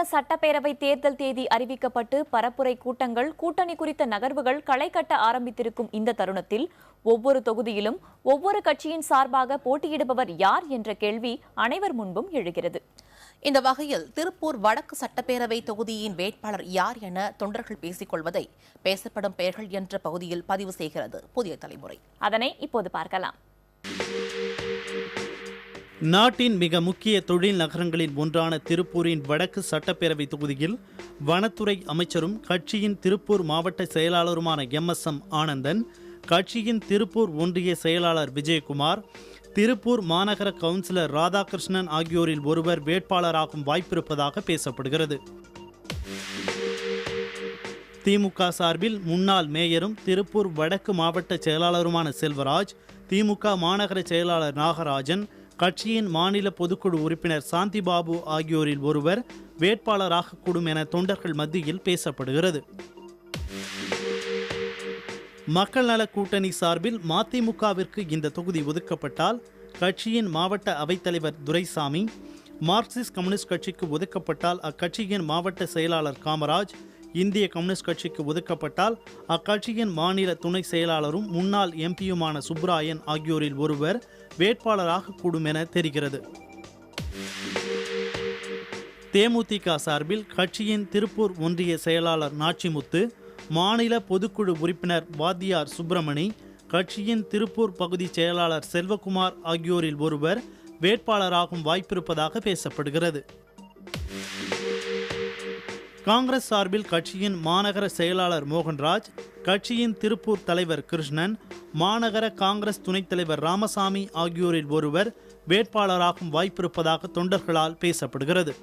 தமிழக சட்டப்பேரவை தேர்தல் தேதி அறிவிக்கப்பட்டு பரப்புரை கூட்டங்கள், கூட்டணி குறித்த நகர்வுகள் களை கட்ட ஆரம்பித்திருக்கும் இந்த தருணத்தில் ஒவ்வொரு தொகுதியிலும் ஒவ்வொரு கட்சியின் சார்பாக போட்டியிடுபவர் யார் என்ற கேள்வி அனைவர் முன்பும் எழுகிறது. இந்த வகையில் திருப்பூர் வடக்கு சட்டப்பேரவை தொகுதியின் வேட்பாளர் யார் என தொண்டர்கள் பேசிக் கொள்வதை பேசப்படும் பெயர்கள் என்ற பகுதியில் பதிவு செய்கிறது புதிய தலைமுறை. அதனை இப்போது பார்க்கலாம். நாட்டின் மிக முக்கிய தொழில் நகரங்களில் ஒன்றான திருப்பூரின் வடக்கு சட்டப்பேரவை தொகுதியில் வனத்துறை அமைச்சரும் கட்சியின் திருப்பூர் மாவட்ட செயலாளருமான MSM ஆனந்தன், கட்சியின் திருப்பூர் ஒன்றிய செயலாளர் விஜயகுமார், திருப்பூர் மாநகர கவுன்சிலர் ராதாகிருஷ்ணன் ஆகியோரில் ஒருவர் வேட்பாளராகும் வாய்ப்பிருப்பதாக பேசப்படுகிறது. திமுக சார்பில் முன்னாள் மேயரும் திருப்பூர் வடக்கு மாவட்ட செயலாளருமான செல்வராஜ், திமுக மாநகர செயலாளர் நாகராஜன், கட்சியின் மாநில பொதுக்குழு உறுப்பினர் சாந்திபாபு ஆகியோரில் ஒருவர் வேட்பாளராக கூடும் என தொண்டர்கள் மத்தியில் பேசப்படுகிறது. மக்கள் நல கூட்டணி சார்பில் மதிமுகவிற்கு இந்த தொகுதி ஒதுக்கப்பட்டால் கட்சியின் மாவட்ட அவைத்தலைவர் துரைசாமி, மார்க்சிஸ்ட் கம்யூனிஸ்ட் கட்சிக்கு ஒதுக்கப்பட்டால் அக்கட்சியின் மாவட்ட செயலாளர் காமராஜ், இந்திய கம்யூனிஸ்ட் கட்சிக்கு ஒதுக்கப்பட்டால் அக்கட்சியின் மாநில துணை செயலாளரும் முன்னாள் எம்பியுமான சுப்ராயன் ஆகியோரில் ஒருவர் வேட்பாளராக கூடும் என தெரிகிறது. தேமுதிக சார்பில் கட்சியின் திருப்பூர் ஒன்றிய செயலாளர் நாச்சிமுத்து, மாநில பொதுக்குழு உறுப்பினர் வாத்தியார் சுப்பிரமணி, கட்சியின் திருப்பூர் பகுதி செயலாளர் செல்வகுமார் ஆகியோரில் ஒருவர் வேட்பாளராகும் வாய்ப்பிருப்பதாக பேசப்படுகிறது. காங்கிரஸ் சார்பில் கட்சியின் மாநகர செயலாளர் மோகன்ராஜ், கட்சியின் திருப்பூர் தலைவர் கிருஷ்ணன், மாநகர காங்கிரஸ் துணைத் தலைவர் ராமசாமி ஆகியோரில் ஒருவர் வேட்பாளராகும் வாய்ப்பிருப்பதாக தொண்டர்களால் பேசப்படுகிறது.